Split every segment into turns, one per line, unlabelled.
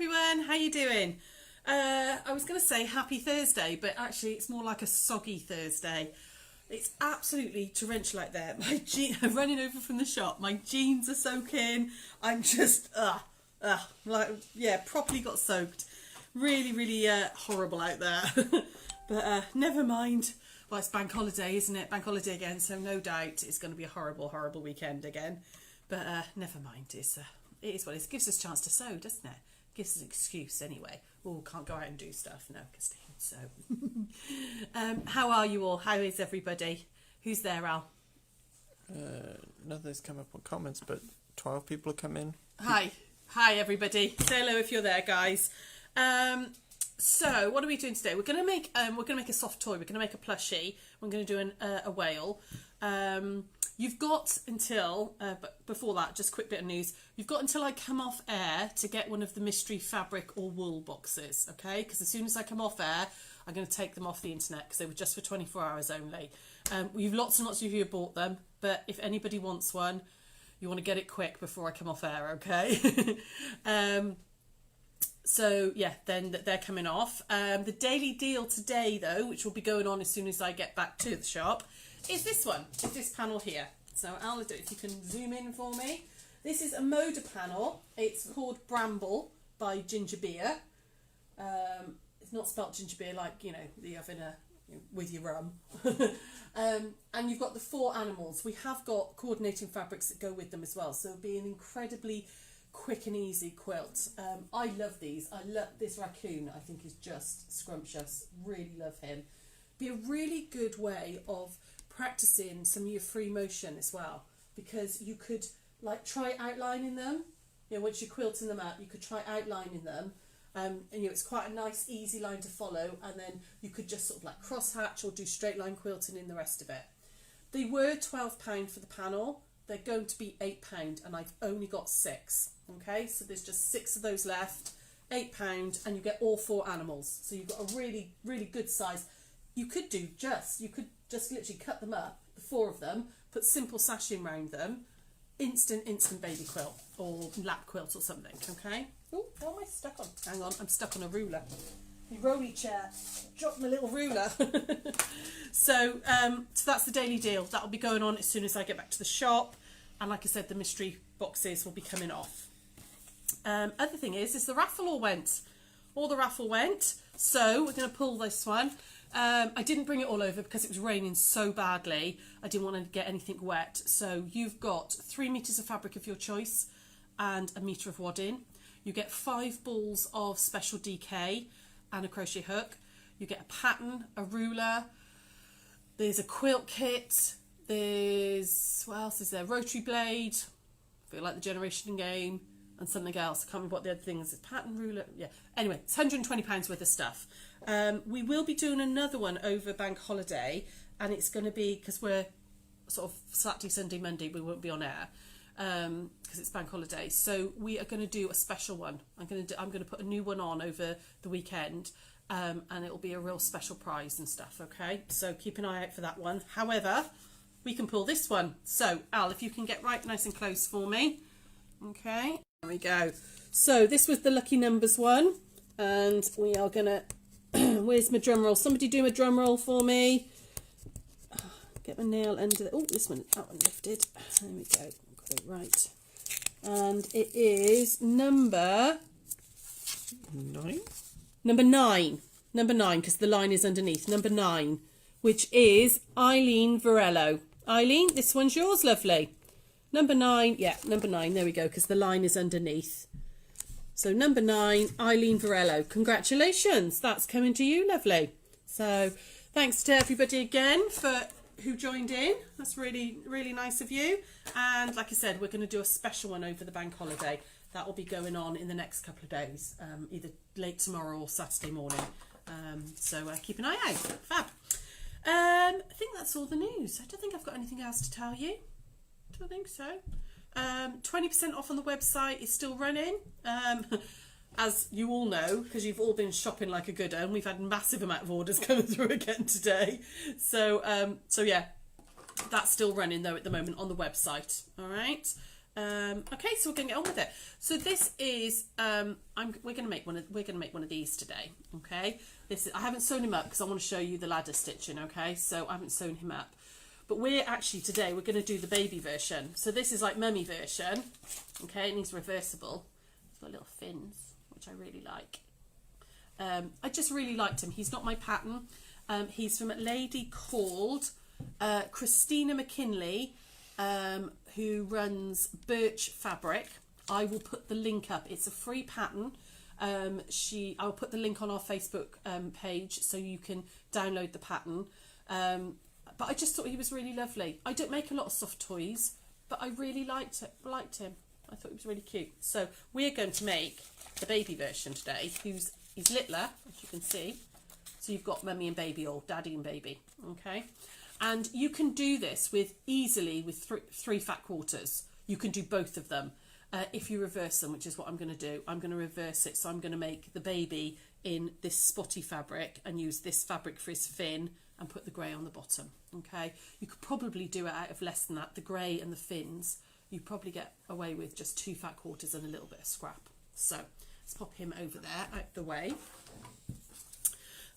everyone, how you doing? I was going to say happy Thursday, but actually it's more like a soggy Thursday. It's absolutely torrential out there. I'm running over from the shop. My jeans are soaking. I'm just, properly got soaked. Really, horrible out there. But never mind. Well, it's bank holiday, isn't it? Bank holiday again, so no doubt it's going to be a horrible weekend again. But never mind. It is what it is. It gives us a chance to sew, doesn't it? Gives us an excuse anyway. Oh, can't go out and do stuff. No, Christine. So, how are you all? How is everybody? Who's there, Al?
Nothing's come up on comments, but 12 people have come in.
Hi everybody. Say hello if you're there, guys. So what are we doing today? We're gonna make a soft toy. We're gonna make a plushie. We're gonna do a whale. You've got until, but before that, just a quick bit of news. You've got until I come off air to get one of the mystery fabric or wool boxes, okay? Because as soon as I come off air, I'm going to take them off the internet because they were just for 24 hours only. We've lots and lots of you have bought them, but if anybody wants one, you want to get it quick before I come off air, okay? So yeah, then they're coming off. The daily deal today, though, which will be going on as soon as I get back to the shop, is this one. It's this panel here. So Al, if you can zoom in for me. This is a Moda panel. It's called Bramble by Ginger Beer. It's not spelt ginger beer like, you know, that you have in with your rum. And you've got the 4 animals. We have got coordinating fabrics that go with them as well. So it'll be an incredibly quick and easy quilt. I love these. I love this raccoon. I think is just scrumptious. Really love him. Be a really good way of practicing some of your free motion as well, because you could like try outlining them. You know, once you're quilting them out, you could try outlining them. And you know, it's quite a nice, easy line to follow, and then you could just sort of like cross hatch or do straight line quilting in the rest of it. They were £12 for the panel. They're going to be £8, and I've only got 6. Okay, so there's just 6 of those left. £8, and you get all 4 animals. So you've got a really, really good size. You could just literally cut them up, the 4 of them, put simple sashing around them, instant baby quilt or lap quilt or something. Okay. Oh, how am I stuck on? Hang on, I'm stuck on a ruler. The rolly chair dropped my little ruler. So that's the daily deal. That'll be going on as soon as I get back to the shop. And like I said, the mystery boxes will be coming off. Other thing is the raffle all went. The raffle went. So we're going to pull this one. I didn't bring it all over because it was raining so badly. I didn't want to get anything wet. So you've got 3 metres of fabric of your choice and a metre of wadding. You get 5 balls of special DK and a crochet hook. You get a pattern, a ruler. There's a quilt kit. There's, what else is there? Rotary blade. I feel like the Generation game. And something else. I can't remember what the other thing is. Pattern, ruler. Yeah. Anyway, it's £120 worth of stuff. We will be doing another one over bank holiday, and it's going to be, because we're sort of Saturday, Sunday, Monday, we won't be on air because it's bank holiday. So we are going to do a special one. I'm going to put a new one on over the weekend, and it will be a real special prize and stuff. Okay, so keep an eye out for that one. However, we can pull this one. So Al, if you can get right nice and close for me. Okay, there we go. So this was the lucky numbers one, and we are gonna where's my drum roll? Somebody do a drum roll for me. Get my nail under the, that one lifted. There we go, got it right. And it is number
9,
because the line is underneath. Number 9, which is Eileen Varello. Eileen, this one's yours, lovely. Number 9, yeah, number 9, there we go, because the line is underneath. So number 9, Eileen Varello. Congratulations, that's coming to you, lovely. So thanks to everybody again for who joined in. That's really, really nice of you. And like I said, we're going to do a special one over the bank holiday. That will be going on in the next couple of days, either late tomorrow or Saturday morning. So keep an eye out. Fab. I think that's all the news. I don't think I've got anything else to tell you. I think so. 20% off on the website is still running. As you all know, because you've all been shopping like a good one. We've had a massive amount of orders coming through again today. So yeah, that's still running though at the moment on the website. All right. Okay, so we're gonna get on with it. So this is we're gonna make one of these today. Okay, I haven't sewn him up because I want to show you the ladder stitching. Okay, so I haven't sewn him up, but we're going to do the baby version. So this is like mummy version. Okay, and he's reversible. He's got little fins, which I really like. I just really liked him. He's not my pattern. He's from a lady called Christina McKinley, who runs Birch Fabric. I will put the link up. It's a free pattern. I'll put the link on our Facebook page so you can download the pattern. But I just thought he was really lovely. I don't make a lot of soft toys, but I really liked him. I thought he was really cute. So we're going to make the baby version today. He's littler, as you can see. So you've got mummy and baby, or daddy and baby. Okay. And you can do this easily with three fat quarters. You can do both of them if you reverse them, which is what I'm going to do. I'm going to reverse it. So I'm going to make the baby in this spotty fabric and use this fabric for his fin and put the grey on the bottom. Okay. You could probably do it out of less than that. The grey and the fins, you probably get away with just 2 fat quarters and a little bit of scrap. So let's pop him over there out the way.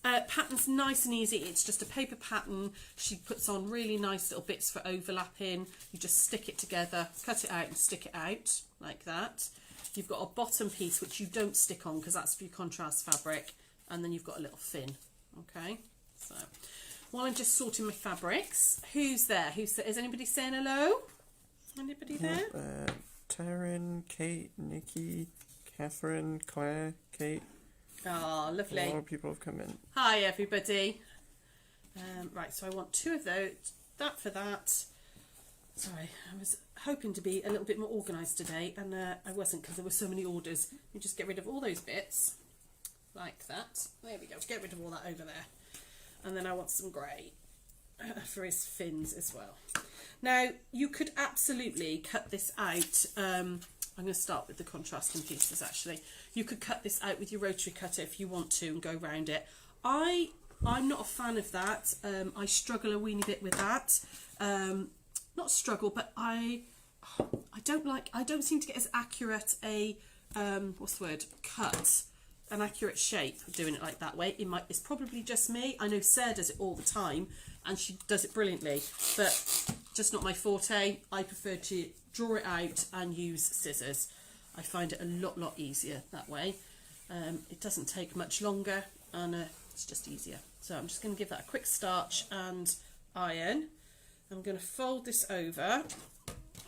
Pattern's nice and easy. It's just a paper pattern. She puts on really nice little bits for overlapping. You just stick it together, cut it out and stick it out like that. You've got a bottom piece which you don't stick on because that's for your contrast fabric, and then you've got a little fin. Okay, so while I'm just sorting my fabrics, who's there? Is anybody saying hello? Anybody there?
Taryn, Kate, Nikki, Catherine, Claire, Kate.
Oh, lovely.
A lot of people have come in.
Hi, everybody. Right, so I want 2 of those. That for that. Sorry, I was hoping to be a little bit more organised today, and I wasn't because there were so many orders. You just get rid of all those bits, like that. There we go. Get rid of all that over there. And then I want some grey for his fins as well. Now, you could absolutely cut this out. I'm going to start with the contrasting pieces actually. You could cut this out with your rotary cutter if you want to and go around it. I'm not a fan of that. I struggle a weeny bit with that. Not struggle, but I don't seem to get as accurate a what's the word, cut, an accurate shape doing it like that way. It's probably just me. I know Sarah does it all the time and she does it brilliantly, but just not my forte. I prefer to draw it out and use scissors. I find it a lot easier that way. It doesn't take much longer and it's just easier. So I'm just going to give that a quick starch and iron. I'm going to fold this over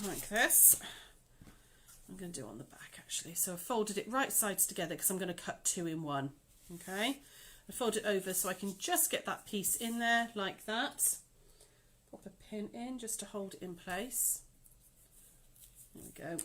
like this. I'm going to do it on the back actually. So I folded it right sides together because I'm going to cut 2 in 1. Okay, I fold it over so I can just get that piece in there like that. Pop a pin in just to hold it in place. There we go.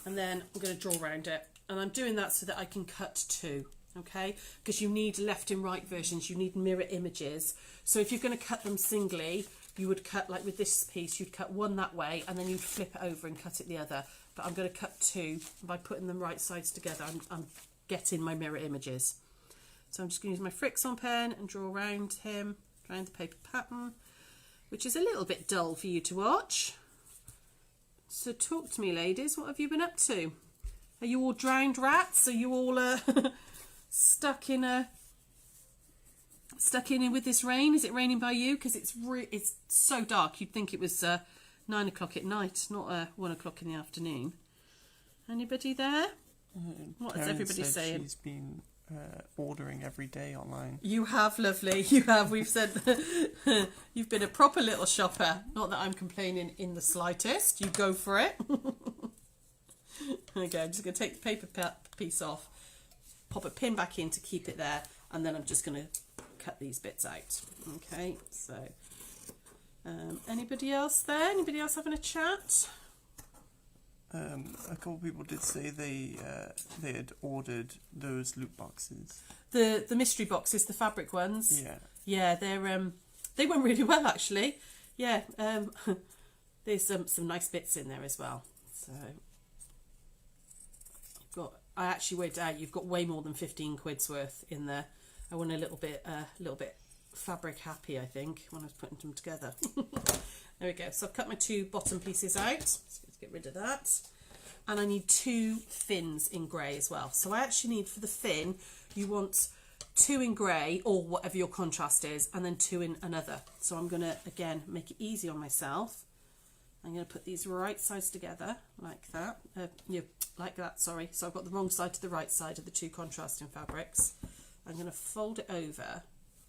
And then I'm going to draw around it, and I'm doing that so that I can cut 2. Okay, because you need left and right versions, you need mirror images. So if you're going to cut them singly, you would cut, like with this piece, you'd cut one that way and then you'd flip it over and cut it the other. But I'm going to cut 2 by putting them right sides together. I'm getting my mirror images. So I'm just going to use my Frixion pen and draw around him, around the paper pattern, which is a little bit dull for you to watch. So talk to me, ladies. What have you been up to? Are you all drowned rats? Are you all stuck in with this rain? Is it raining by you? Because it's so dark. You'd think it was 9 o'clock at night, not 1 o'clock in the afternoon. Anybody there? What is everybody saying?
She's been ordering every day online.
You have, lovely. You have. We've said you've been a proper little shopper. Not that I'm complaining in the slightest. You go for it. Okay, I'm just going to take the paper piece off, pop a pin back in to keep it there, and then I'm just going to cut these bits out. Okay, so anybody else there? Anybody else having a chat?
A couple of people did say they had ordered those loot boxes.
The mystery boxes, the fabric ones.
Yeah.
Yeah, they went really well actually. Yeah, there's some nice bits in there as well. So I actually worked out you've got way more than 15 quid's worth in there. I went a little bit fabric happy, I think, when I was putting them together. There we go. So I've cut my 2 bottom pieces out. Let's get rid of that. and I need 2 fins in grey as well. So I actually need, for the fin, you want 2 in grey or whatever your contrast is, and then 2 in another. So I'm going to, again, make it easy on myself. I'm going to put these right sides together like that. Like that, sorry. So I've got the wrong side to the right side of the 2 contrasting fabrics. I'm going to fold it over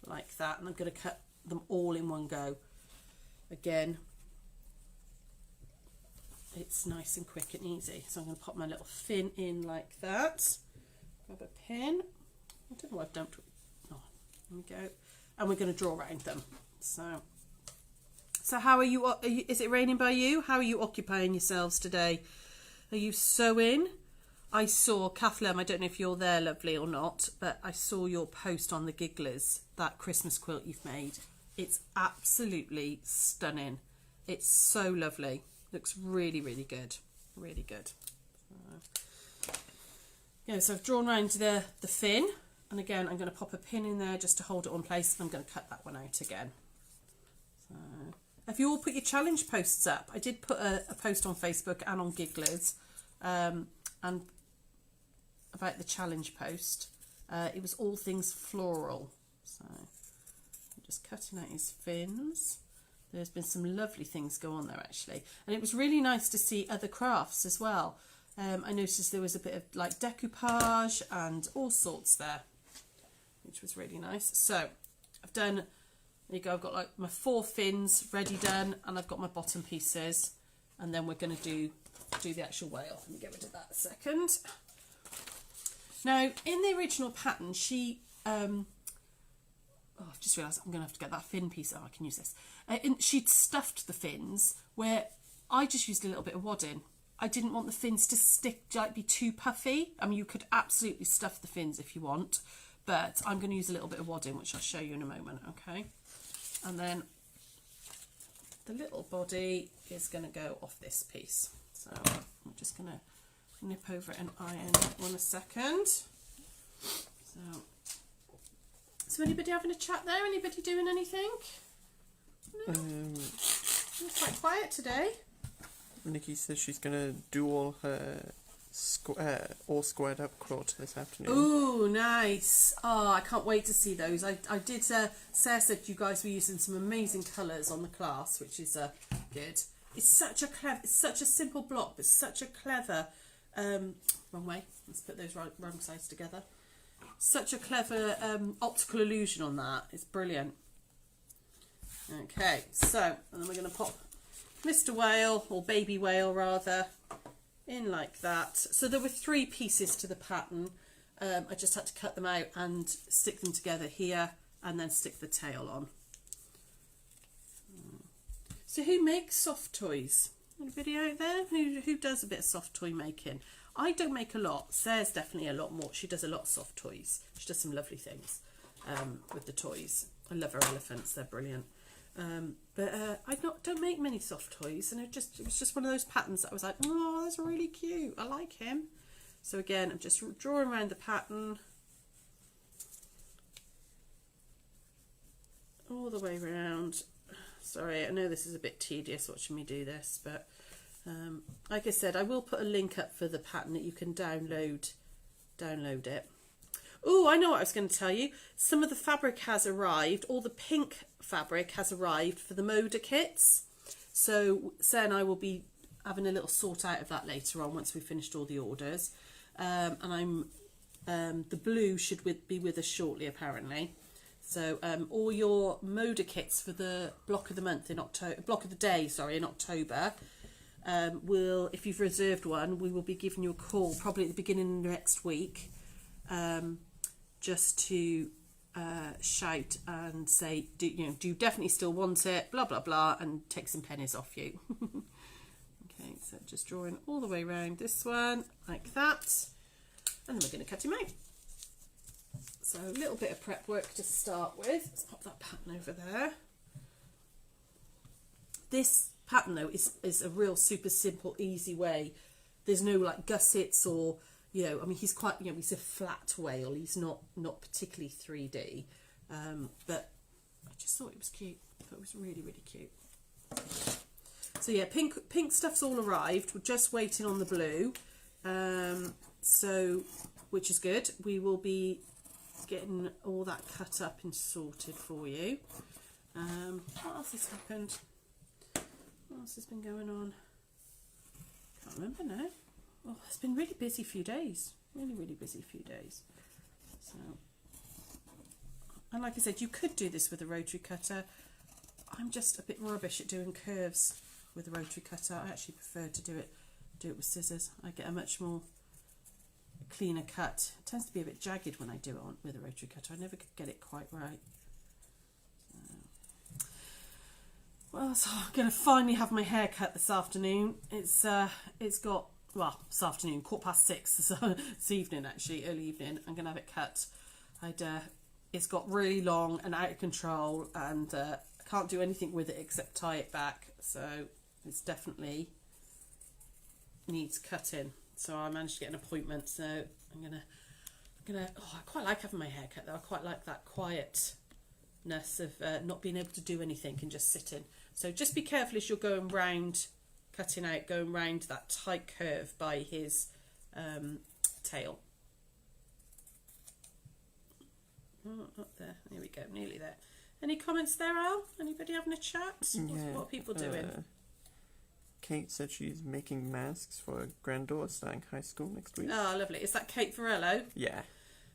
like that, and I'm going to cut them all in one go. Again, it's nice and quick and easy. So I'm going to pop my little fin in like that. Grab a pin. I don't know what I've done. Oh, there we go. And we're going to draw around them. So how are you? Is it raining by you? How are you occupying yourselves today? Are you sewing? I saw, Kathleen, I don't know if you're there, lovely, or not, but I saw your post on the Gigglers, that Christmas quilt you've made. It's absolutely stunning. It's so lovely. Looks really, really good. Really good. Yeah, so I've drawn around the fin, and again, I'm going to pop a pin in there just to hold it on place, and I'm going to cut that one out again. So, have you all put your challenge posts up? I did put a post on Facebook and on Gigglers, and about the challenge post. It was all things floral. So I'm just cutting out his fins. There's been some lovely things go on there actually, and it was really nice to see other crafts as well. I noticed there was a bit of like decoupage and all sorts there, which was really nice. So I've done, there you go, I've got like my 4 fins ready done, and I've got my bottom pieces, and then we're going to do the actual whale. Let me get rid of that a second. Now, in the original pattern, she, I've just realised I'm going to have to get that fin piece. Oh, I can use this. She'd stuffed the fins, where I just used a little bit of wadding. I didn't want the fins to stick, like be too puffy. I mean, you could absolutely stuff the fins if you want, but I'm going to use a little bit of wadding, which I'll show you in a moment, okay? And then the little body is going to go off this piece. So I'm just going to nip over it and iron that one a second. So anybody having a chat there? Anybody doing anything? No? It's quite quiet today.
Nikki says she's going to do all her all squared up quilt this afternoon.
Ooh, nice. Oh, I can't wait to see those. I did, Sarah said you guys were using some amazing colours on the class, which is good. It's such a simple block, but such a clever, wrong way, let's put those wrong sides together. Such a clever optical illusion on that. It's brilliant. Okay, so, and then we're going to pop Mr. Whale, or Baby Whale rather, in like that. So there were 3 pieces to the pattern. I just had to cut them out and stick them together here, and then stick the tail on. So who makes soft toys? Anybody out there who does a bit of soft toy making? I don't make a lot. Sarah's definitely a lot more. She does a lot of soft toys. She does some lovely things with the toys. I love her elephants. They're brilliant. But I don't make many soft toys, and it was just one of those patterns that I was like, oh, that's really cute. I like him. So again, I'm just drawing around the pattern all the way around. Sorry, I know this is a bit tedious watching me do this, but like I said, I will put a link up for the pattern that you can download it. Oh, I know what I was going to tell you. Some of the fabric has arrived. All the pink fabric has arrived for the Moda kits. So Sarah and I will be having a little sort out of that later on once we've finished all the orders. And the blue should be with us shortly, apparently. So all your Moda kits for the block of the month in October, block of the day, sorry, in October. If you've reserved one, we will be giving you a call probably at the beginning of next week. Just to shout and say, do you definitely still want it, blah blah blah, and take some pennies off you. Okay, so just drawing all the way around this one like that, and then we're going to cut him out. So a little bit of prep work to start with. Let's pop that pattern over there. This pattern though is a real super simple, easy way. There's no like gussets or, I mean, he's quite, he's a flat whale. He's not particularly 3D, but I just thought it was cute. I thought it was really, really cute. So yeah, pink stuff's all arrived. We're just waiting on the blue. So, which is good. We will be getting all that cut up and sorted for you. What else has happened? What else has been going on? Can't remember now. Oh, it's been really busy few days. Really busy few days. So, and like I said, you could do this with a rotary cutter. I'm just a bit rubbish at doing curves with a rotary cutter. I actually prefer to do it with scissors. I get a much more cleaner cut. It tends to be a bit jagged when I do it with a rotary cutter. I never could get it quite right. Well, so I'm going to finally have my hair cut this afternoon. It's got, well, this afternoon, 6:15 this evening actually, early evening. I'm going to have it cut. It's got really long and out of control, and I can't do anything with it except tie it back. So it's definitely needs cutting. So I managed to get an appointment. So I'm gonna. Oh, I quite like having my hair cut though. I quite like that quietness of not being able to do anything and just sitting. So just be careful as you're going round, cutting out, going round that tight curve by his tail. Oh, up there. Here we go. Nearly there. Any comments there, Al? Anybody having a chat?
Yeah,
What are people doing?
Kate said she's making masks for her granddaughter starting high school next week.
Oh, lovely. Is that Kate Varello?
Yeah.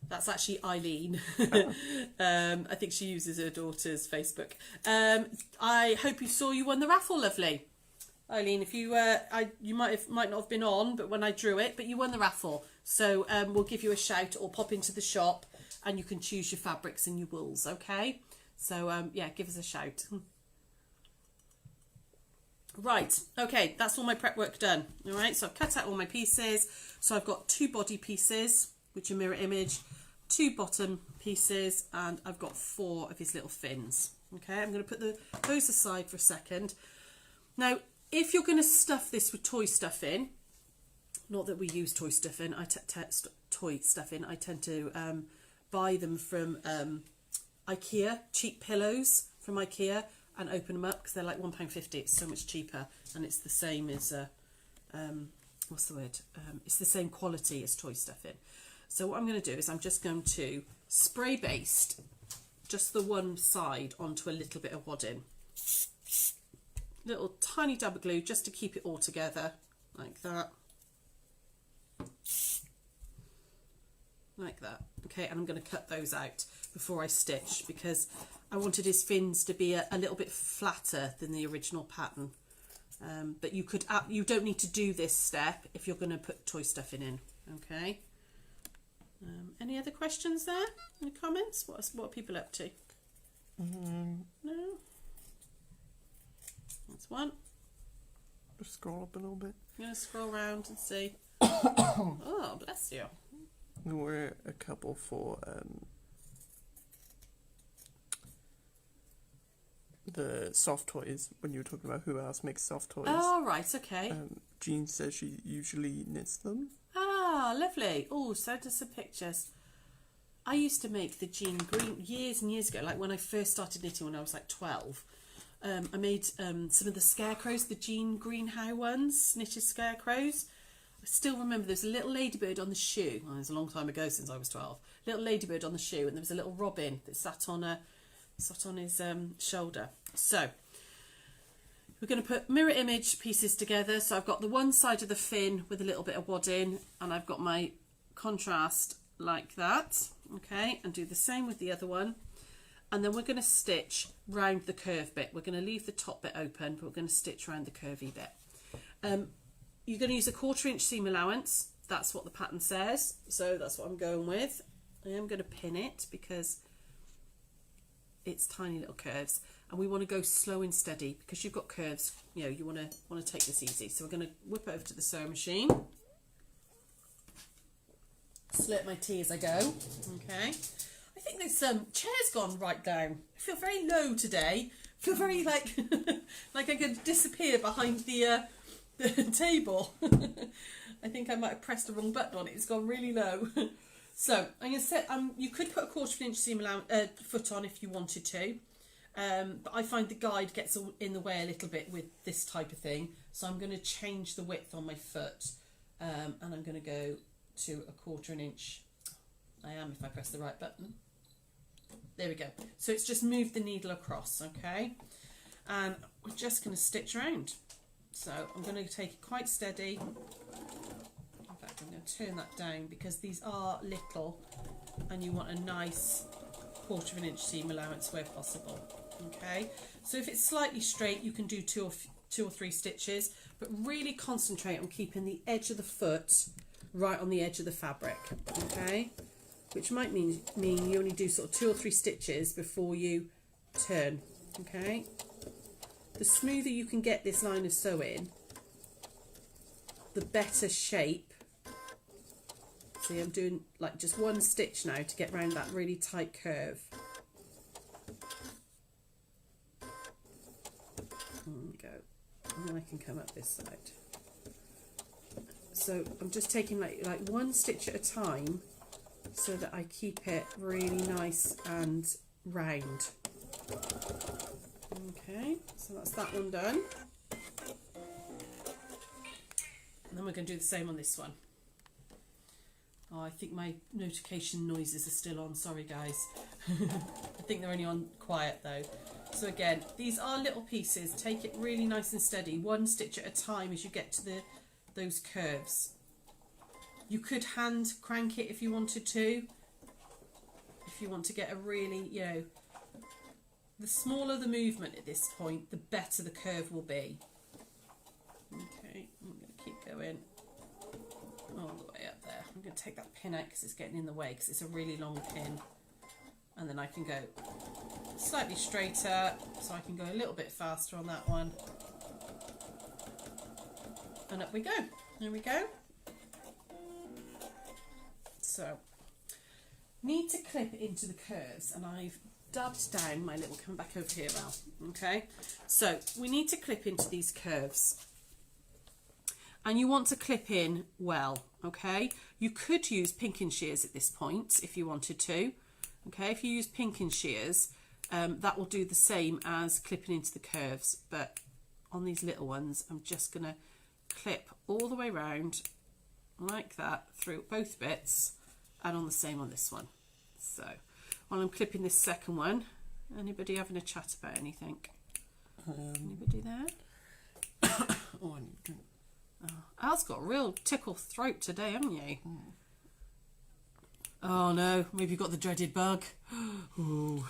That's actually Eileen. I think she uses her daughter's Facebook. I hope you won the raffle, lovely. Eileen, if you you might not have been on, but when I drew it, but you won the raffle. So we'll give you a shout or pop into the shop and you can choose your fabrics and your wools, okay? So yeah, give us a shout. Right, okay, that's all my prep work done. All right, so I've cut out all my pieces. So I've got 2 body pieces, which are mirror image, 2 bottom pieces, and I've got 4 of his little fins. Okay, I'm going to put those aside for a second. Now, if you're going to stuff this with toy stuffing, not that we use toy stuffing, I tend to buy them from IKEA, cheap pillows from IKEA, and open them up because they're like £1.50. It's so much cheaper, and it's the same as what's the word? It's the same quality as toy stuffing. So what I'm going to do is I'm just going to spray baste just the one side onto a little bit of wadding. Little tiny dab of glue just to keep it all together, like that. Like that. Okay, and I'm going to cut those out before I stitch because I wanted his fins to be a little bit flatter than the original pattern. But you don't need to do this step if you're going to put toy stuffing in. Okay. Any other questions there? Any comments? What are people up to? No. That's one.
Just scroll up a little bit.
I'm going to scroll around and see. Oh, bless you.
There were a couple for the soft toys, when you were talking about who else makes soft toys.
Oh, right, okay.
Jean says she usually knits them.
Ah, lovely. Oh, send us some pictures. I used to make the Jean Green years and years ago, like when I first started knitting when I was like 12. I made some of the scarecrows, the Jean Greenhow ones, knitted scarecrows. I still remember there was a little ladybird on the shoe. Well, it was a long time ago since I was 12. Little ladybird on the shoe, and there was a little robin that sat on his shoulder. So we're going to put mirror image pieces together. So I've got the one side of the fin with a little bit of wadding, and I've got my contrast like that. Okay, and do the same with the other one. And then we're going to stitch round the curve bit. We're going to leave the top bit open, but we're going to stitch around the curvy bit. You're going to use a 1/4 inch seam allowance. That's what the pattern says. So that's what I'm going with. I am going to pin it because it's tiny little curves, and we want to go slow and steady because you've got curves. You know, you want to take this easy. So we're going to whip over to the sewing machine. Slurp my tea as I go. Okay. I think this chair's gone right down. I feel very low today. I feel very like like I could disappear behind the table. I think I might have pressed the wrong button on it. It's gone really low. So I'm going to set. You could put a 1/4 inch seam foot on if you wanted to, but I find the guide gets in the way a little bit with this type of thing. So I'm going to change the width on my foot and I'm going to go to 1/4 inch. I am if I press the right button. There we go. So it's just moved the needle across, okay? And we're just going to stitch around. So I'm going to take it quite steady. In fact, I'm going to turn that down because these are little and you want a nice 1/4 inch seam allowance where possible, okay? So if it's slightly straight, you can do two or three stitches, but really concentrate on keeping the edge of the foot right on the edge of the fabric, okay? Which might mean you only do sort of 2 or 3 stitches before you turn, okay? The smoother you can get this line of sewing, the better shape. See, I'm doing like just 1 stitch now to get around that really tight curve. There we go. And then I can come up this side. So I'm just taking like 1 stitch at a time so that I keep it really nice and round. Okay, so that's that one done. And then we're going to do the same on this one. Oh, I think my notification noises are still on. Sorry, guys. I think they're only on quiet though. So again, these are little pieces. Take it really nice and steady. 1 stitch at a time as you get to those curves. You could hand crank it if you wanted to. If you want to get a really, you know, the smaller the movement at this point, the better the curve will be. Okay, I'm going to keep going all the way up there. I'm going to take that pin out because it's getting in the way because it's a really long pin. And then I can go slightly straighter so I can go a little bit faster on that one. And up we go. There we go. So, need to clip into the curves, and I've dubbed down my little, come back over here, Al, okay? So, we need to clip into these curves. And you want to clip in well, okay? You could use pinking shears at this point if you wanted to, okay? If you use pinking shears, that will do the same as clipping into the curves, but on these little ones, I'm just going to clip all the way around like that through both bits, and on the same on this one. So while I'm clipping this second one, anybody having a chat about anything? Anybody there?
Oh, I need to drink.
Oh, Al's got a real tickle throat today, haven't you? Oh no, maybe you've got the dreaded bug. Ooh.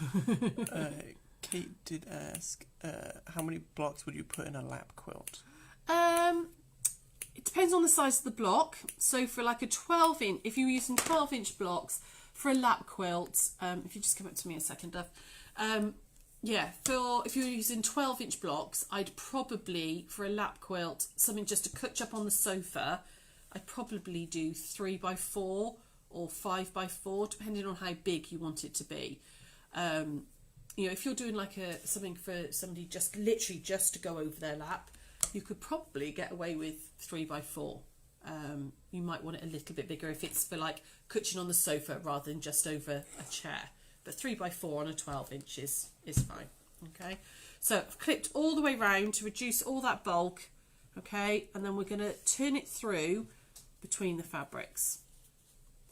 Kate did ask, how many blocks would you put in a lap quilt?
It depends on the size of the block. So for like a 12-inch, if you're using 12-inch blocks for a lap quilt, if you just come up to me a second, Duff. Yeah, if you're using 12-inch blocks, I'd probably, for a lap quilt, something just to cutch up on the sofa, I'd probably do 3x4 or 5x4, depending on how big you want it to be. You know, if you're doing like something for somebody just literally just to go over their lap, you could probably get away with 3x4. You might want it a little bit bigger if it's for like cutching on the sofa rather than just over a chair. But 3x4 on a 12-inch is fine. Okay, so I've clipped all the way round to reduce all that bulk. Okay, and then we're going to turn it through between the fabrics.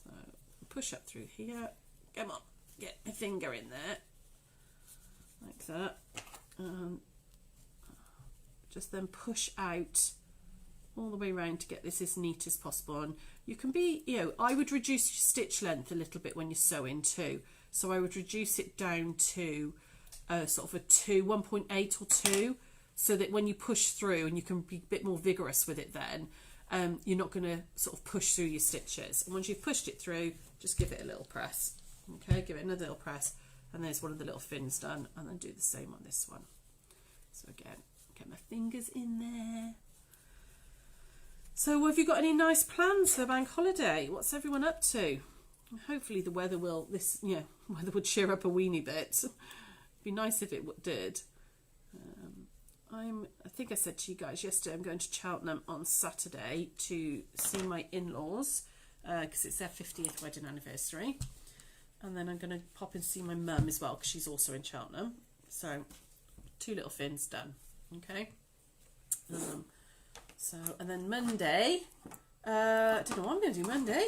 So push up through here. Come on, get my finger in there, like that. Just then push out all the way around to get this as neat as possible. And you can be, you know, I would reduce your stitch length a little bit when you're sewing too. So I would reduce it down to sort of a 1.8 or 2, so that when you push through, and you can be a bit more vigorous with it then, you're not going to sort of push through your stitches. And once you've pushed it through, just give it a little press. Okay, give it another little press, and there's one of the little fins done, and then do the same on this one. So again, get my fingers in there. So have you got any nice plans for the bank holiday? What's everyone up to? Hopefully the weather weather would cheer up a weeny bit. It'd be nice if it did. I think I said to you guys yesterday, I'm going to Cheltenham on Saturday to see my in-laws because it's their 50th wedding anniversary, and then I'm going to pop and see my mum as well because she's also in Cheltenham. So 2 little fins done. Okay. And then Monday I don't know what I'm going to do Monday.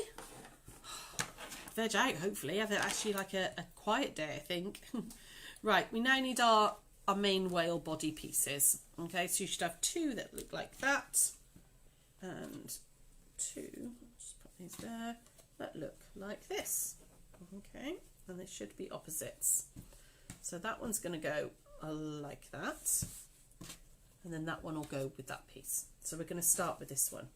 Veg out, hopefully. Have actually like a quiet day, I think. Right, we now need our main whale body pieces. Okay, so you should have 2 that look like that. And 2, just put these there, that look like this. Okay, and they should be opposites. So that one's going to go like that. And then that one will go with that piece. So we're going to start with this one.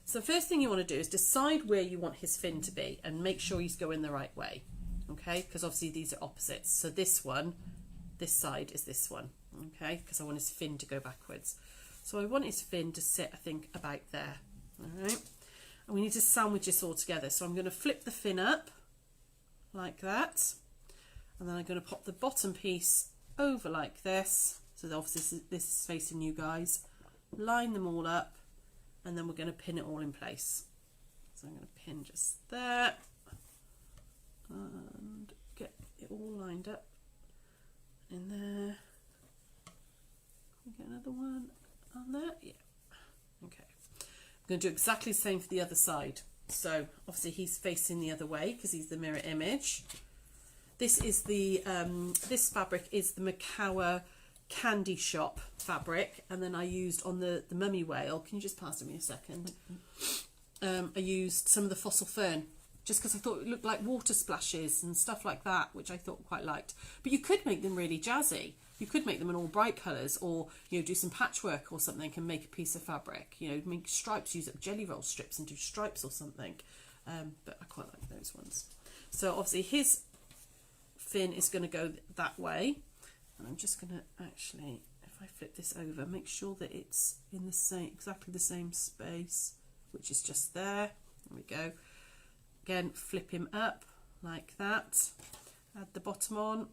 So the first thing you want to do is decide where you want his fin to be and make sure he's going the right way. Okay, because obviously these are opposites. So this one, this side is this one. Okay, because I want his fin to go backwards. So I want his fin to sit, I think, about there. All right, and we need to sandwich this all together. So I'm going to flip the fin up like that. And then I'm going to pop the bottom piece over like this. So obviously this is facing you guys. Line them all up. And then we're going to pin it all in place. So I'm going to pin just there. And get it all lined up in there. Get another one on there. Yeah. Okay. I'm going to do exactly the same for the other side. So obviously he's facing the other way because he's the mirror image. This is the this fabric is the Makawa Candy Shop fabric, and then I used on the mummy whale. Can you just pass me a second? I used some of the fossil fern just because I thought it looked like water splashes and stuff like that, which I thought quite liked. But you could make them really jazzy. You could make them in all bright colours, or do some patchwork or something and make a piece of fabric. Make stripes, use up jelly roll strips and do stripes or something. But I quite like those ones. So obviously his fin is going to go that way. And I'm just going to actually, if I flip this over, make sure that it's in the same, exactly the same space, which is just there. There we go. Again, flip him up like that. Add the bottom on,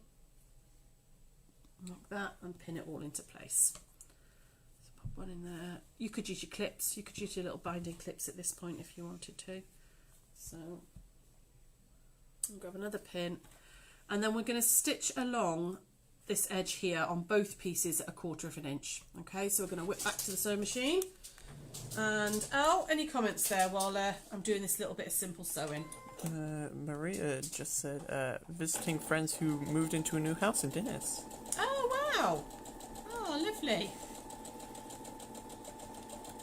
like that, and pin it all into place. So pop one in there. You could use your clips. You could use your little binding clips at this point if you wanted to. So I'll grab another pin. And then we're going to stitch along this edge here on both pieces at 1/4 inch. Okay, so we're going to whip back to the sewing machine. And Al, any comments there while I'm doing this little bit of simple sewing?
Maria just said visiting friends who moved into a new house in Dennis.
Oh wow! Oh, lovely.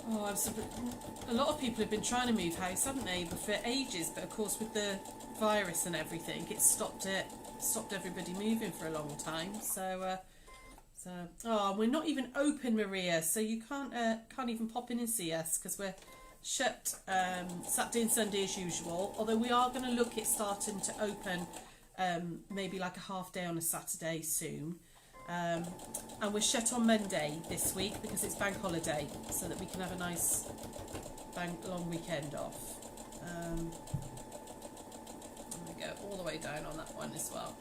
Oh, a lot of people have been trying to move house, haven't they? But for ages. But of course, with the virus and everything, it stopped everybody moving for a long time. So we're not even open, Maria. So you can't even pop in and see us because we're shut Saturday and Sunday as usual. Although we are going to look at starting to open maybe like a half day on a Saturday soon. And we're shut on Monday this week because it's bank holiday, so that we can have a nice long weekend off. There we go, all the way down on that one as well.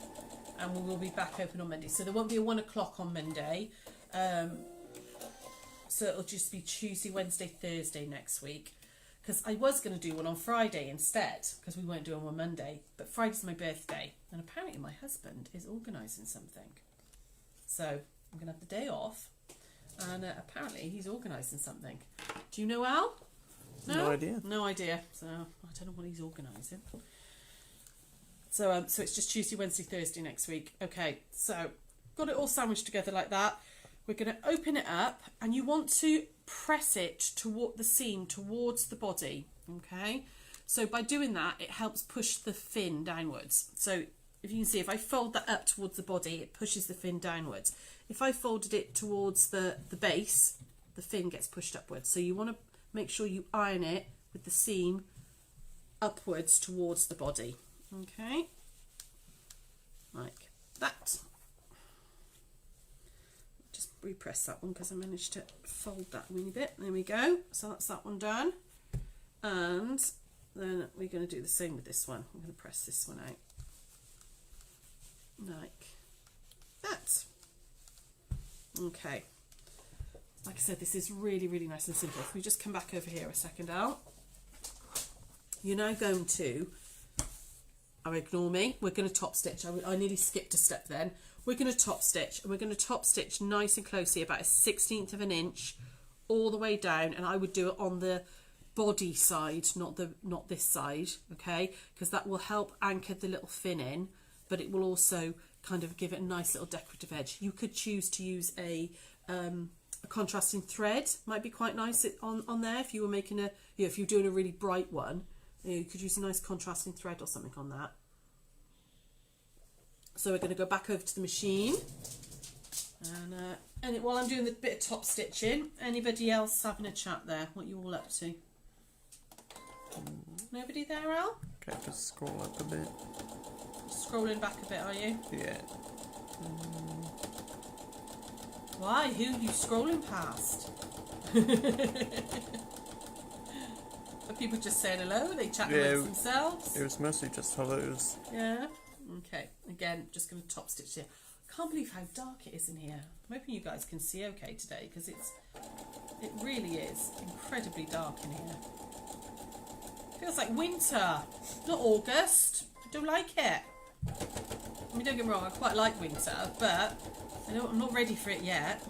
And we will be back open on Monday. So there won't be a 1 o'clock on Monday. So it'll just be Tuesday, Wednesday, Thursday next week. Because I was going to do one on Friday instead, because we won't do one on Monday. But Friday's my birthday, and apparently my husband is organising something. So I'm going to have the day off, and apparently he's organising something. Do you know Al?
No idea.
No idea. So I don't know what he's organising. So it's just Tuesday, Wednesday, Thursday next week. Okay, so got it all sandwiched together like that. We're going to open it up, and you want to press it toward the seam towards the body. Okay, so by doing that, it helps push the fin downwards. So if you can see, if I fold that up towards the body, it pushes the fin downwards. If I folded it towards the base, the fin gets pushed upwards. So you want to make sure you iron it with the seam upwards towards the body. Okay, like that. Just repress that one because I managed to fold that a wee bit. There we go. So that's that one done. And then we're going to do the same with this one. I'm going to press this one out. Like that. Okay. Like I said, this is really, really nice and simple. If we just come back over here a second out. You're now going to, ignore me, we're going to top stitch. I nearly skipped a step then. We're going to top stitch, and we're going to top stitch nice and closely, about a 1/16 of an inch all the way down, and I would do it on the body side, not this side, okay, because that will help anchor the little fin in, but it will also kind of give it a nice little decorative edge. You could choose to use a contrasting thread, might be quite nice on there if you were making a, you know, if you're doing a really bright one, you could use a nice contrasting thread or something on that. So we're going to go back over to the machine, and while I'm doing the bit of top stitching, anybody else having a chat there? What you all up to? Nobody there, Al?
Okay, just scroll up a bit.
Scrolling back a bit, are you?
Yeah.
Why? Who are you scrolling past? Are people just saying hello? Are they chatting amongst themselves?
It was mostly just hellos.
Yeah. Okay. Again, just going to top stitch here. Can't believe how dark it is in here. I'm hoping you guys can see okay today, because it really is incredibly dark in here. Feels like winter, not August. I don't like it. I mean, don't get me wrong, I quite like winter, but I'm not ready for it yet.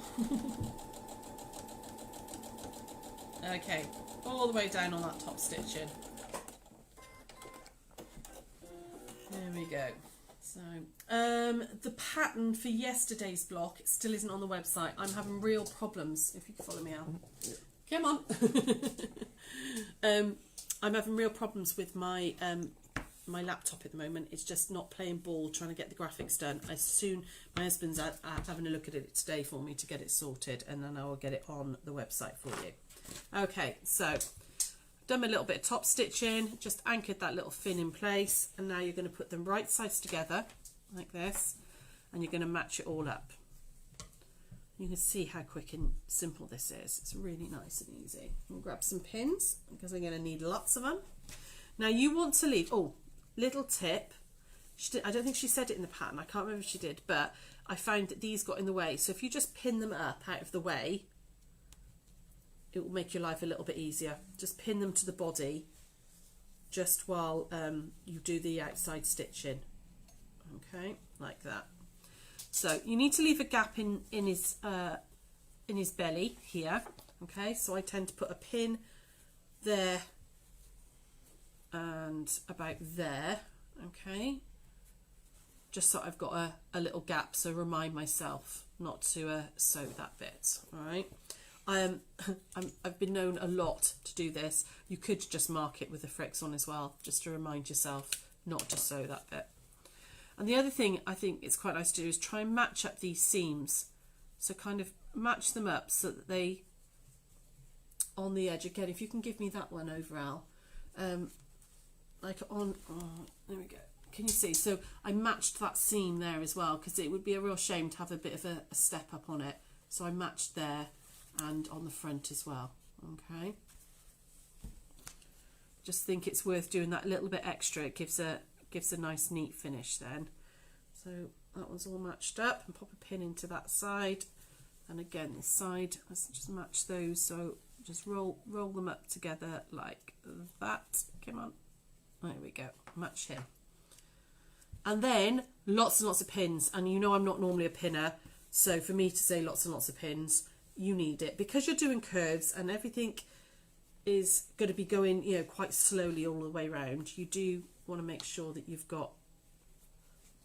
Okay, all the way down on that top stitching. There we go. So, the pattern for yesterday's block still isn't on the website. I'm having real problems. If you can follow me out. Yeah. Come on. I'm having real problems with my my laptop at the moment. It's just not playing ball trying to get the graphics done. My husband's having a look at it today for me to get it sorted, and then I will get it on the website for you. Okay, so done my little bit of top stitching, just anchored that little fin in place, and now you're going to put them right sides together like this, and you're going to match it all up. You can see how quick and simple this is. It's really nice and easy. I'll grab some pins because I'm going to need lots of them. Now you want to leave, oh, little tip, I don't think she said it in the pattern, I can't remember if she did, but I found that these got in the way. So if you just pin them up out of the way, it will make your life a little bit easier. Just pin them to the body just while you do the outside stitching. Okay, like that. So you need to leave a gap in his belly here. Okay, so I tend to put a pin there and about there. Okay, just so I've got a little gap, so remind myself not to sew that bit. All right. I've been known a lot to do this. You could just mark it with the fricks on as well, just to remind yourself not to sew that bit. And the other thing I think it's quite nice to do is try and match up these seams. So kind of match them up so that they, on the edge, again, if you can give me that one over, Al, like on, oh, there we go. Can you see? So I matched that seam there as well, because it would be a real shame to have a bit of a step up on it. So I matched there and on the front as well. Okay. Just think it's worth doing that little bit extra. It gives a nice neat finish then. So that one's all matched up, and pop a pin into that side, and again this side, let's just match those. So just roll them up together like that. Come on, there we go, match here. And then lots and lots of pins, and you know I'm not normally a pinner, so for me to say lots and lots of pins, you need it because you're doing curves and everything is going to be going, you know, quite slowly all the way around. You do want to make sure that you've got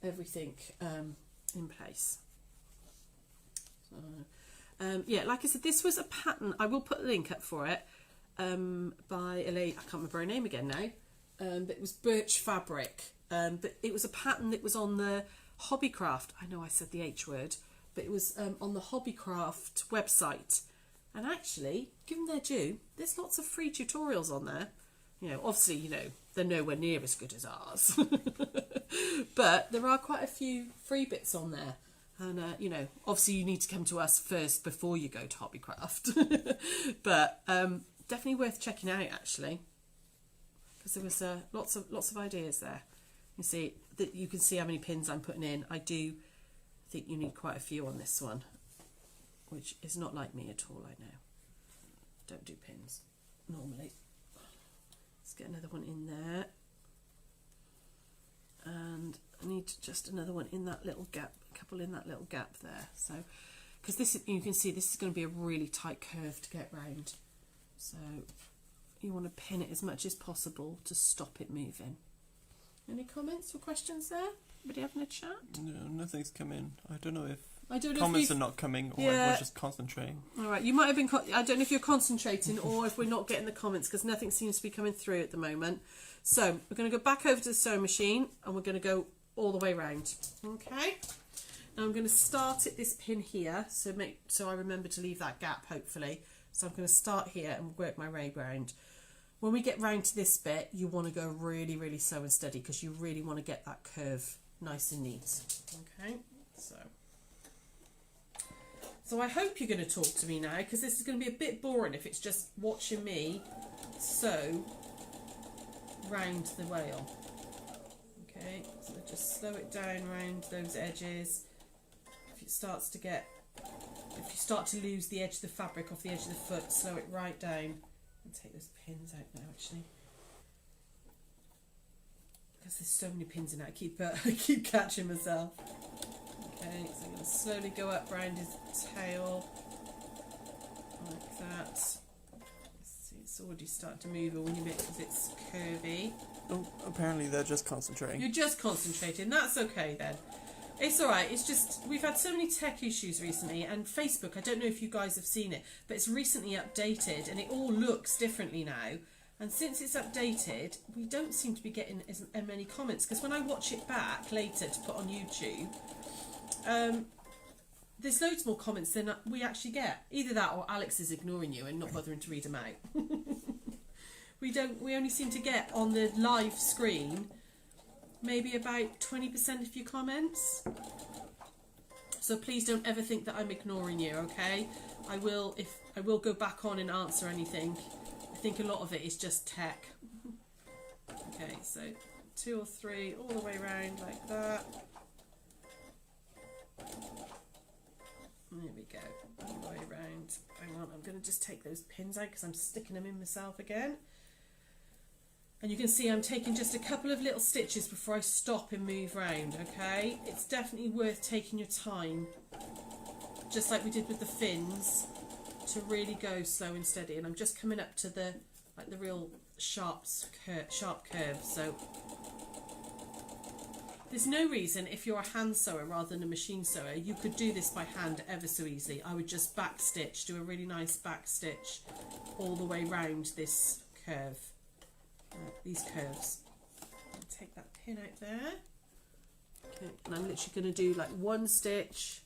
everything in place. So, yeah, like I said, this was a pattern. I will put a link up for it by a lady, I can't remember her name again now, but it was Birch Fabric. But it was a pattern that was on the Hobbycraft. I know I said the H word, but it was on the Hobbycraft website. And actually, given their due, there's lots of free tutorials on there. You know, obviously, you know, they're nowhere near as good as ours. But there are quite a few free bits on there. And, you know, obviously you need to come to us first before you go to Hobbycraft. But definitely worth checking out, actually. Because there was lots of ideas there. You see, that you can see how many pins I'm putting in. I do think you need quite a few on this one, which is not like me at all, I know. Don't do pins normally. Let's get another one in there. And I need just another one in that little gap, a couple in that little gap there. So, because this is, you can see this is going to be a really tight curve to get round. So you want to pin it as much as possible to stop it moving. Any comments or questions there? Anybody having a chat?
No, nothing's come in. I don't know if
I don't know
comments
if
are not coming or
Yeah.
we're just concentrating.
All right, you might have been. I don't know if you're concentrating or if we're not getting the comments because nothing seems to be coming through at the moment. So we're going to go back over to the sewing machine and we're going to go all the way around. Okay. Now I'm going to start at this pin here, so I remember to leave that gap hopefully. So I'm going to start here and work my way round. When we get round to this bit, you want to go really, really slow and steady because you really want to get that curve nice and neat. Okay, so I hope you're going to talk to me now because this is going to be a bit boring if it's just watching me sew round the whale. Okay, so just slow it down round those edges. If it starts to get, if you start to lose the edge of the fabric off the edge of the foot, slow it right down. And take those pins out now actually. Because there's so many pins in it, I keep catching myself. Okay, so I'm going to slowly go up round his tail, like that. Let's see, it's already starting to move a wee bit because it's curvy.
Oh, apparently they're just concentrating.
You're just concentrating, that's okay then. It's alright, it's just, we've had so many tech issues recently, and Facebook, I don't know if you guys have seen it, but it's recently updated and it all looks differently now. And since it's updated, we don't seem to be getting as many comments, because when I watch it back later to put on YouTube, there's loads more comments than we actually get. Either that or Alex is ignoring you and not bothering to read them out. We only seem to get on the live screen maybe about 20% of your comments. So please don't ever think that I'm ignoring you, okay? I will go back on and answer anything. I think a lot of it is just tech. Okay, so 2 or 3 all the way around like that. There we go, all the way around. Hang on, I'm going to just take those pins out because I'm sticking them in myself again. And you can see I'm taking just a couple of little stitches before I stop and move round, okay? It's definitely worth taking your time, just like we did with the fins, to really go slow and steady. And I'm just coming up to the real sharp curve. So there's no reason, if you're a hand sewer rather than a machine sewer, you could do this by hand ever so easily. I would just back stitch, do a really nice back stitch all the way round this curve. These curves. Take that pin out there. Okay, and I'm literally going to do like one stitch,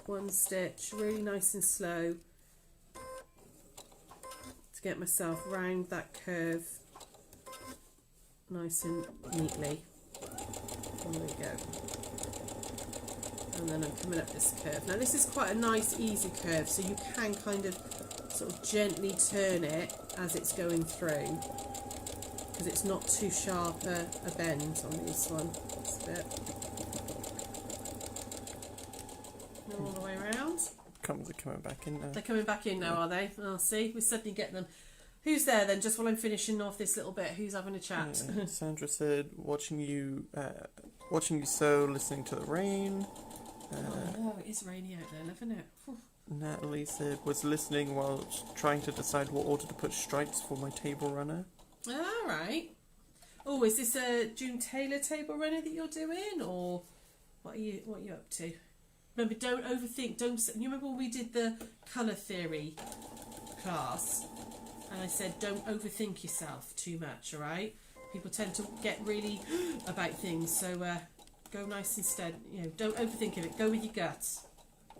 really nice and slow to get myself round that curve nice and neatly. There we go. And then I'm coming up this curve. Now this is quite a nice easy curve, so you can kind of sort of gently turn it as it's going through, because it's not too sharp a bend on this one. This bit. All the way around.
Comments are coming back in now.
They're coming back in now, are they? Oh, see, we're suddenly getting them. Who's there then? Just while I'm finishing off this little bit, who's having a chat?
Sandra said, watching you sew, listening to the rain.
Oh no, it is rainy out there, isn't it? Whew.
Natalie said, was listening while trying to decide what order to put stripes for my table runner.
All right. Oh, is this a June Taylor table runner that you're doing, or what are you up to? Remember, don't overthink. You remember when we did the colour theory class, and I said don't overthink yourself too much. All right. People tend to get really about things, so go nice and steady. You know, don't overthink it. Go with your gut.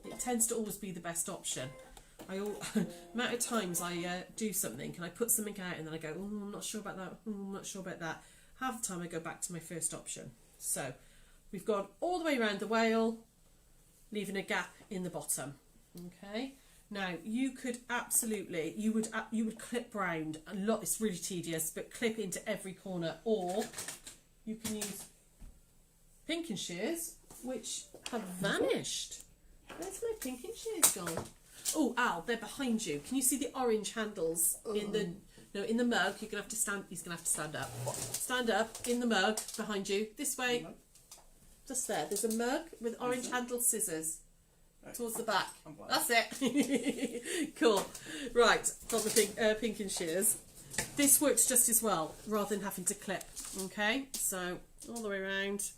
It tends to always be the best option. Amount of times I do something and I put something out and then I go, oh, I'm not sure about that. I'm not sure about that. Half the time I go back to my first option. So we've gone all the way around the whale, leaving a gap in the bottom. Okay. Now you could absolutely, you would clip round a lot. It's really tedious, but clip into every corner, or you can use pinking shears, which have vanished. Where's my pinking shears gone? Oh, Al, they're behind you. Can you see the orange handles in the mug? You're gonna have to stand. He's gonna have to stand up. Stand up in the mug behind you. This way. Just there. There's a mug with orange handled scissors. towards the back.
I'm glad.
That's it. Cool. Right, got the pink and shears. This works just as well, rather than having to clip. Okay, so all the way around,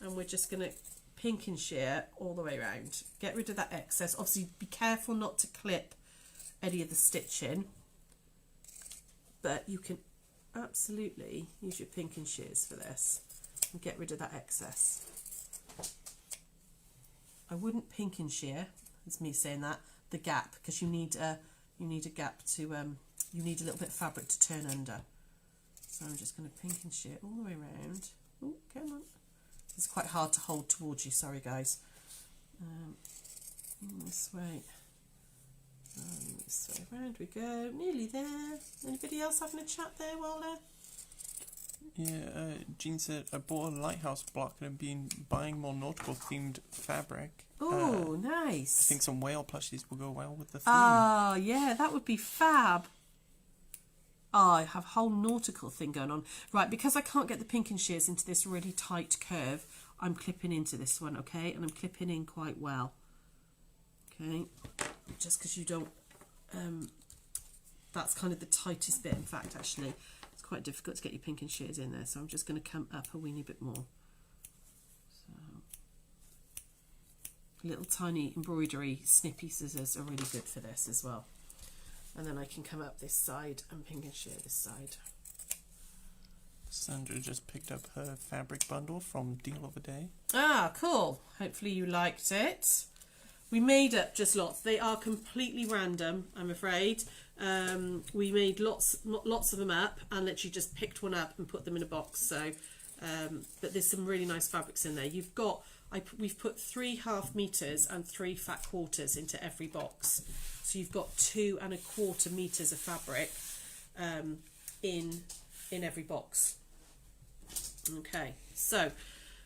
and we're just going to pink and shear all the way around. Get rid of that excess. Obviously, be careful not to clip any of the stitching, but you can absolutely use your pink and shears for this and get rid of that excess. I wouldn't pink and shear, it's me saying that, the gap, because you need a gap to you need a little bit of fabric to turn under. So I'm just going to pink and shear all the way around. Oh, come on. It's quite hard to hold towards you, sorry guys. This way. This way around we go. Nearly there. Anybody else having a chat there while
Yeah, Jean said, I bought a lighthouse block and I've been buying more nautical themed fabric.
Oh,
I
nice.
think some whale plushies will go well with the theme.
Ah, yeah, that would be fab. Oh, I have a whole nautical thing going on. Right, because I can't get the pink and shears into this really tight curve, I'm clipping into this one, okay? And I'm clipping in quite well. Okay, just because you don't, that's kind of the tightest bit, in fact, actually. It's quite difficult to get your pink and shears in there, so I'm just going to come up a weeny bit more. So, little tiny embroidery snippy scissors are really good for this as well. And then I can come up this side and pink and shear this side.
Sandra just picked up her fabric bundle from Deal of the Day.
Ah, cool. Hopefully you liked it. We made up just lots. They are completely random, I'm afraid. We made lots of them up and literally just picked one up and put them in a box. So, but there's some really nice fabrics in there. You've got, we've put 3.5 meters and 3 fat quarters into every box. So you've got 2 1/4 meters of fabric in every box. Okay, so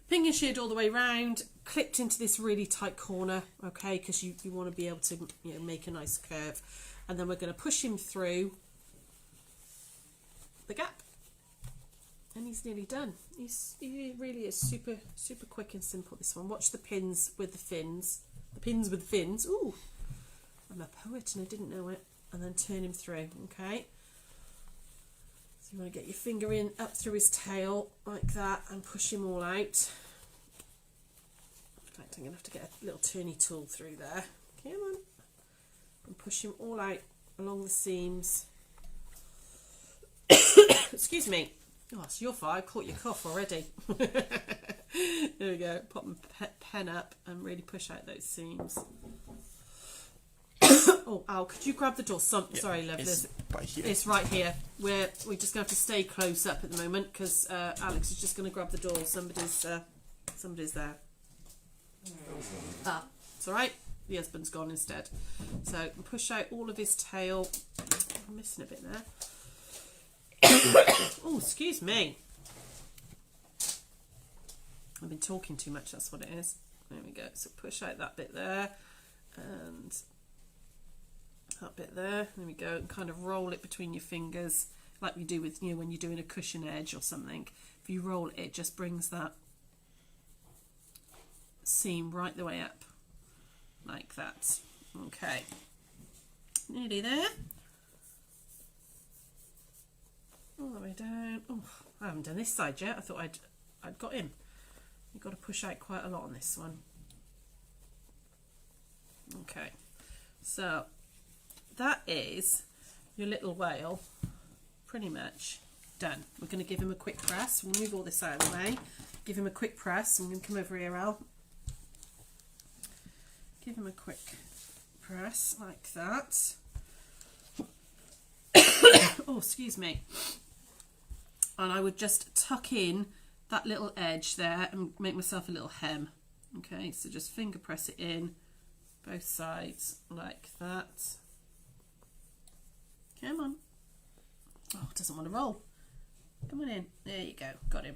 pink and sheared all the way round, clipped into this really tight corner, okay, because you want to be able to, you know, make a nice curve. And then we're going to push him through the gap. And he's nearly done. He really is super quick and simple, this one. Watch the pins with the fins. The pins with fins. Ooh, I'm a poet and I didn't know it. And then turn him through, okay? So you want to get your finger in up through his tail like that and push him all out. In fact, I'm going to have to get a little turny tool through there. Come on. And push him all out along the seams. Excuse me. Oh, it's your fault. I caught your cough already. There we go. Pop my pen up and really push out those seams. Oh, Al, could you grab the door? Sorry, love.
It's right here.
It's right here. We're just going to have to stay close up at the moment because Alex is just going to grab the door. Somebody's there. Ah, it's all right. The husband's gone instead. So push out all of his tail. I'm missing a bit there. Oh, excuse me. I've been talking too much, that's what it is. There we go. So push out that bit there and that bit there. There we go. And kind of roll it between your fingers like we do with, you know, when you're doing a cushion edge or something. If you roll it, it just brings that seam right the way up. Like that. Okay. Nearly there. All the way down. Oh, I haven't done this side yet. I thought I'd got him. You've got to push out quite a lot on this one. Okay. So that is your little whale pretty much done. We're going to give him a quick press. We'll move all this out of the way. Give him a quick press. I'm going to come over here, Al. Give him a quick press like that. Oh, excuse me. And I would just tuck in that little edge there and make myself a little hem. Okay, so just finger press it in both sides like that. Come on. Oh, it doesn't want to roll. Come on in. There you go. Got him.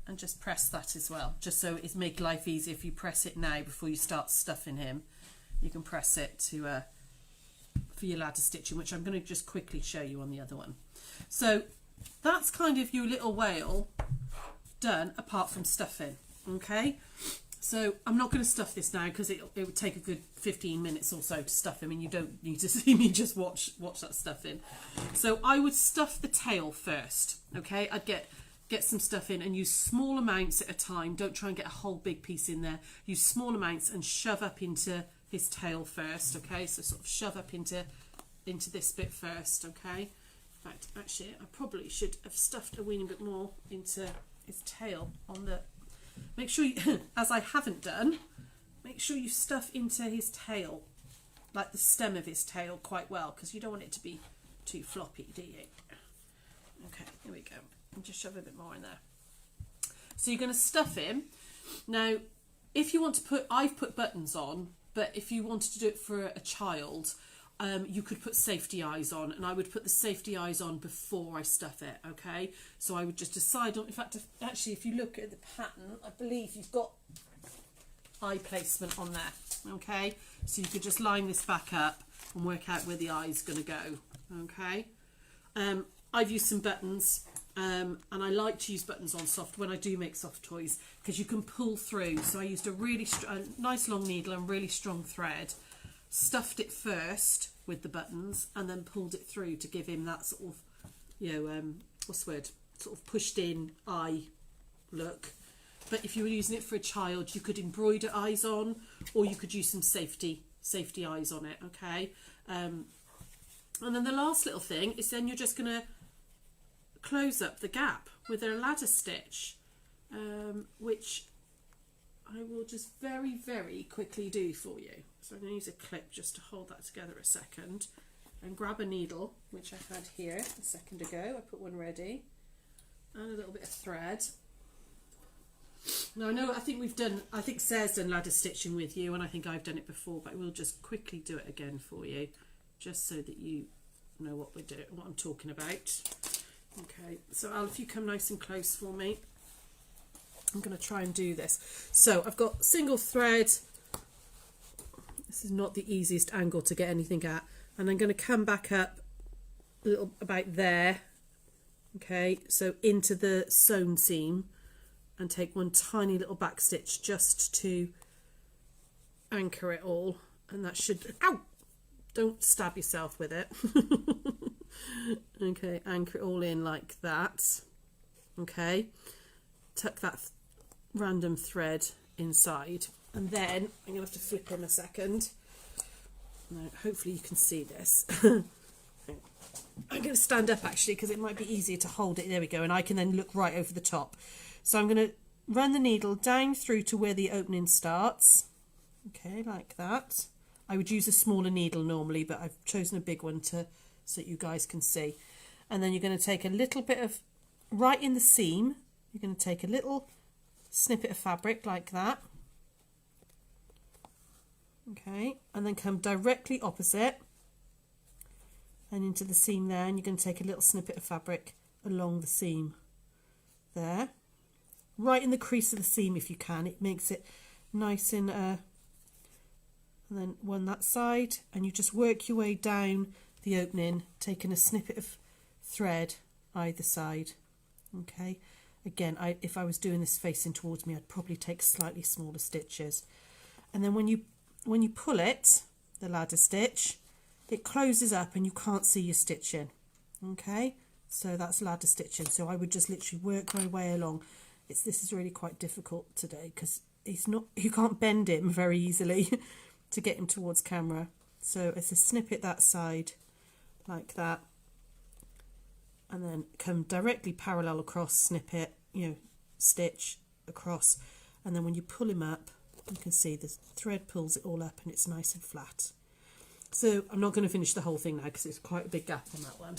And just press that as well, just so it's make life easy. If you press it now before you start stuffing him, you can press it to for your ladder stitching, which I'm going to just quickly show you on the other one. So that's kind of your little whale done, apart from stuffing. Okay, So I'm not going to stuff this now because it would take a good 15 minutes or so to stuff him, and you don't need to see me just watch that stuff in. So I would stuff the tail first, okay? I'd get some stuff in and use small amounts at a time. Don't try and get a whole big piece in there. Use small amounts and shove up into his tail first, okay? So sort of shove up into this bit first, okay? In fact, actually, I probably should have stuffed a weeny bit more into his tail on the... Make sure you, as I haven't done, make sure you stuff into his tail, like the stem of his tail, quite well, because you don't want it to be too floppy, do you? Okay, here we go. And just shove a bit more in there. So you're going to stuff him. Now, if you want to put, I've put buttons on, but if you wanted to do it for a child, you could put safety eyes on, and I would put the safety eyes on before I stuff it, okay? So I would just decide on, in fact, actually, if you look at the pattern, I believe you've got eye placement on there, okay? So you could just line this back up and work out where the eye's going to go, okay? I've used some buttons, and I like to use buttons on soft when I do make soft toys, because you can pull through. So I used a really nice long needle and really strong thread, stuffed it first with the buttons, and then pulled it through to give him that sort of, you know, what's the word, sort of pushed in eye look. But if you were using it for a child, you could embroider eyes on, or you could use some safety eyes on it, okay? And then the last little thing is then you're just going to close up the gap with a ladder stitch, which I will just very, very quickly do for you. So I'm going to use a clip just to hold that together a second, and grab a needle, which I had here a second ago. I put one ready, and a little bit of thread. Now I think Sarah's done ladder stitching with you, and I think I've done it before, but I will just quickly do it again for you, just so that you know what we're doing, what I'm talking about. Okay, so Al, if you come nice and close for me, I'm going to try and do this. So I've got single thread. This is not the easiest angle to get anything at, and I'm going to come back up a little about there, okay, so into the sewn seam, and take one tiny little back stitch just to anchor it all, and that should, ow, don't stab yourself with it. Okay, anchor it all in like that, okay, tuck that random thread inside, and then I'm going to have to flip him a second. Now hopefully you can see this. I'm going to stand up actually, because it might be easier to hold it. There we go, and I can then look right over the top. So I'm going to run the needle down through to where the opening starts, okay, like that. I would use a smaller needle normally, but I've chosen a big one so that you guys can see. And then you're going to take a little bit of, right in the seam, you're going to take a little snippet of fabric like that, okay, and then come directly opposite and into the seam there, and you're going to take a little snippet of fabric along the seam there, right in the crease of the seam if you can. It makes it nice and then one that side, and you just work your way down the opening, taking a snippet of thread either side, okay. Again, if I was doing this facing towards me, I'd probably take slightly smaller stitches. And then when you pull it, the ladder stitch, it closes up and you can't see your stitching, okay. So that's ladder stitching. So I would just literally work my way along. This is really quite difficult today because you can't bend him very easily to get him towards camera. So it's a snippet that side like that, and then come directly parallel across, snippet, you know, stitch across, and then when you pull him up, you can see the thread pulls it all up and it's nice and flat. So I'm not going to finish the whole thing now because it's quite a big gap on that one.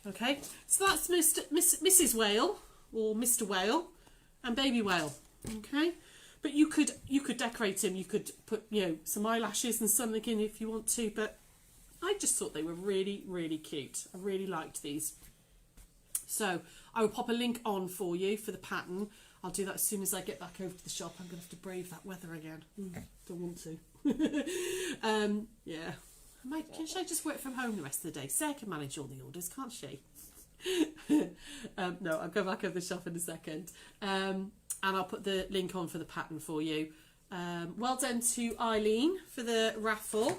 Okay, so that's Mrs. Whale, or Mr. Whale, and Baby Whale. Okay, but you could decorate him. You could put, you know, some eyelashes and something in if you want to. But I just thought they were really, really cute. I really liked these. So I will pop a link on for you for the pattern. I'll do that as soon as I get back over to the shop. I'm going to have to brave that weather again. Don't want to. Yeah. Should I just work from home the rest of the day? Sarah can manage all the orders, can't she? No, I'll go back over the shop in a second. And I'll put the link on for the pattern for you. Well done to Eileen for the raffle.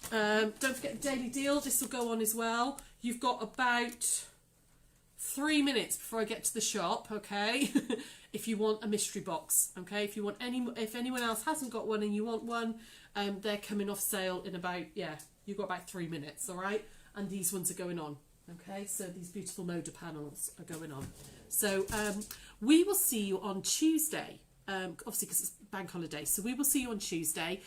Don't forget the daily deal. This will go on as well. You've got about 3 minutes before I get to the shop, okay? If you want a mystery box, okay? If anyone else hasn't got one and you want one, they're coming off sale in about, you've got about 3 minutes, all right? And these ones are going on, okay? So these beautiful Moda panels are going on. So we will see you on Tuesday, obviously because it's bank holiday. So we will see you on Tuesday.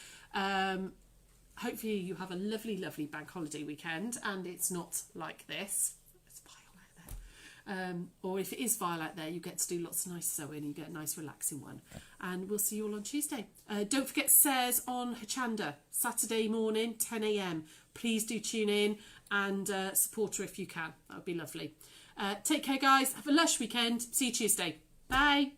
Hopefully you have a lovely, lovely bank holiday weekend and it's not like this. It's vile out there. Or if it is vile out there, you get to do lots of nice sewing. You get a nice relaxing one. And we'll see you all on Tuesday. Don't forget Sarah's on Hochanda, Saturday morning, 10 a.m. Please do tune in and support her if you can. That would be lovely. Take care, guys. Have a lush weekend. See you Tuesday. Bye.